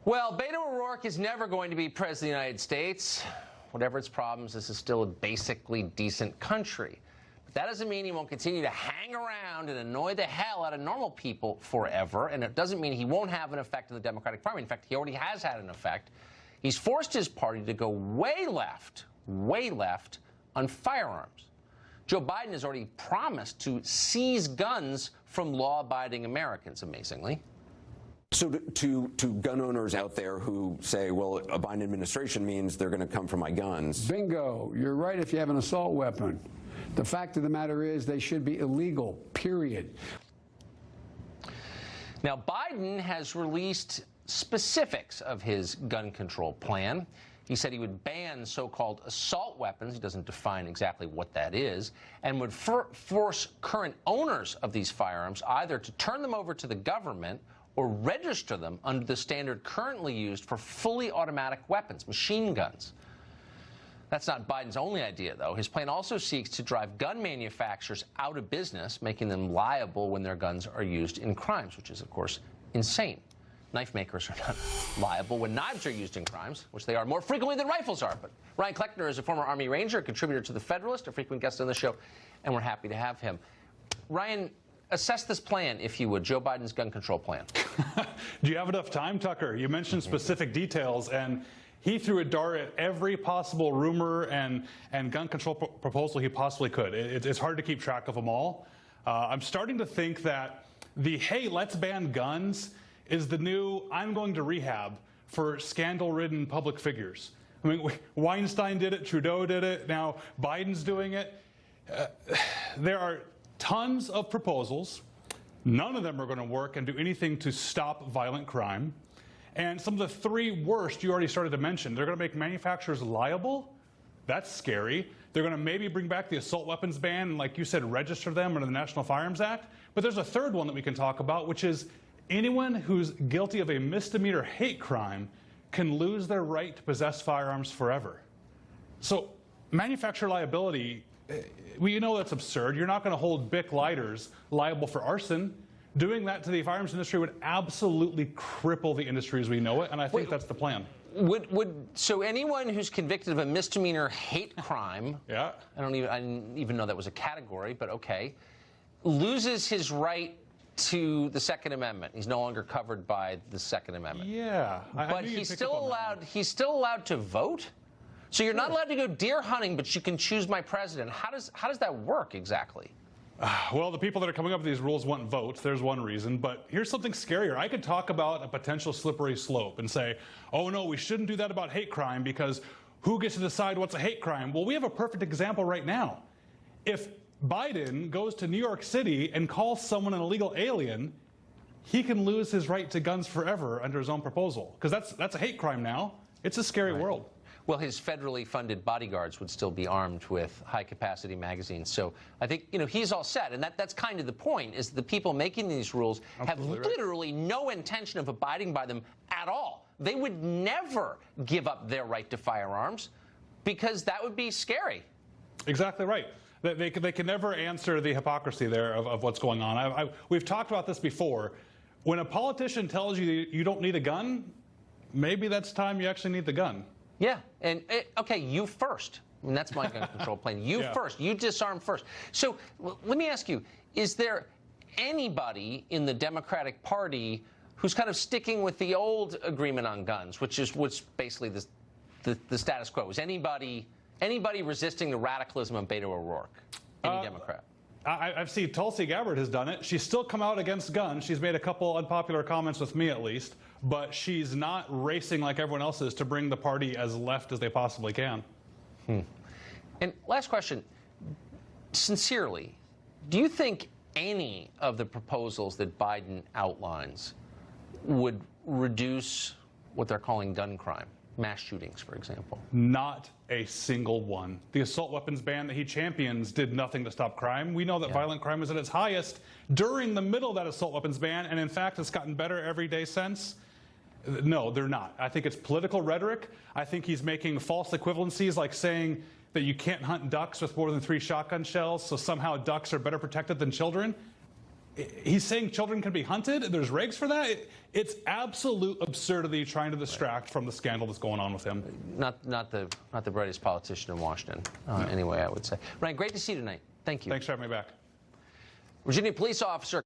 Well, Beto O'Rourke is never going to be president of the United States. Whatever its problems, this is still a basically decent country. But that doesn't mean he won't continue to hang around and annoy the hell out of normal people forever. And it doesn't mean he won't have an effect in the Democratic primary. In fact, he already has had an effect. He's forced his party to go way left on firearms. Joe Biden has already promised to seize guns from law-abiding Americans, amazingly. So to gun owners out there who say, well, a Biden administration means they're going to come for my guns. Bingo. You're right if you have an assault weapon. The fact of the matter is they should be illegal, period. Now, Biden has released specifics of his gun control plan. He said he would ban so-called assault weapons. He doesn't define exactly what that is, and would force current owners of these firearms either to turn them over to the government or register them under the standard currently used for fully automatic weapons, machine guns. That's not Biden's only idea, though. His plan also seeks to drive gun manufacturers out of business, making them liable when their guns are used in crimes, which is, of course, insane. Knife makers are not liable when knives are used in crimes, which they are more frequently than rifles are. But Ryan Kleckner is a former Army Ranger, a contributor to The Federalist, a frequent guest on the show, and we're happy to have him. Ryan, assess this plan, if you would, Joe Biden's gun control plan. Do you have enough time, Tucker? You mentioned specific details, and he threw a dart at every possible rumor and gun control proposal he possibly could. It's hard to keep track of them all. I'm starting to think that the, hey, let's ban guns is the new, I'm going to rehab for scandal-ridden public figures. I mean, Weinstein did it, Trudeau did it, now Biden's doing it. There are tons of proposals. None of them are going to work and do anything to stop violent crime. And some of the three worst you already started to mention. They're going to make manufacturers liable. That's scary. They're going to maybe bring back the assault weapons ban and, like you said, register them under the National Firearms Act. But there's a third one that we can talk about, which is anyone who's guilty of a misdemeanor hate crime can lose their right to possess firearms forever. So manufacturer liability, well, you know that's absurd. You're not going to hold Bic lighters liable for arson. Doing that to the firearms industry would absolutely cripple the industry as we know it, and I think that's the plan. So anyone who's convicted of a misdemeanor hate crime, yeah, I didn't even know that was a category, but okay, loses his right to the Second Amendment. He's no longer covered by the Second Amendment. Yeah, but he's still allowed to vote. So you're not allowed to go deer hunting, but you can choose my president. How does that work exactly? Well, the people that are coming up with these rules want votes. There's one reason. But here's something scarier. I could talk about a potential slippery slope and say, oh, no, we shouldn't do that about hate crime because who gets to decide what's a hate crime? Well, we have a perfect example right now. If Biden goes to New York City and calls someone an illegal alien, he can lose his right to guns forever under his own proposal. Because that's a hate crime now. It's a scary world. Well, his federally funded bodyguards would still be armed with high-capacity magazines. So I think, he's all set. And that's kind of the point, is the people making these rules have literally no intention of abiding by them at all. They would never give up their right to firearms because that would be scary. Exactly right. They can never answer the hypocrisy there of what's going on. We've talked about this before. When a politician tells you you don't need a gun, maybe that's time you actually need the gun. Yeah, and okay, you first. And that's my gun control plan. You first. You disarm first. So let me ask you, is there anybody in the Democratic Party who's kind of sticking with the old agreement on guns, which is basically the status quo? Is anybody resisting the radicalism of Beto O'Rourke? Any Democrat? I've seen Tulsi Gabbard has done it. She's still come out against guns. She's made a couple unpopular comments with me, at least. But she's not racing like everyone else is to bring the party as left as they possibly can. And last question. Sincerely, do you think any of the proposals that Biden outlines would reduce what they're calling gun crime? Mass shootings, for example. Not a single one. The assault weapons ban that he champions did nothing to stop crime. We know that violent crime was at its highest during the middle of that assault weapons ban, and in fact, it's gotten better every day since. No, they're not. I think it's political rhetoric. I think he's making false equivalencies, like saying that you can't hunt ducks with more than 3 shotgun shells, so somehow ducks are better protected than children. He's saying children can be hunted. There's regs for that. It's absolute absurdity trying to distract from the scandal that's going on with him. Not the brightest politician in Washington, anyway, I would say. Ryan, great to see you tonight. Thank you. Thanks for having me back. Virginia police officer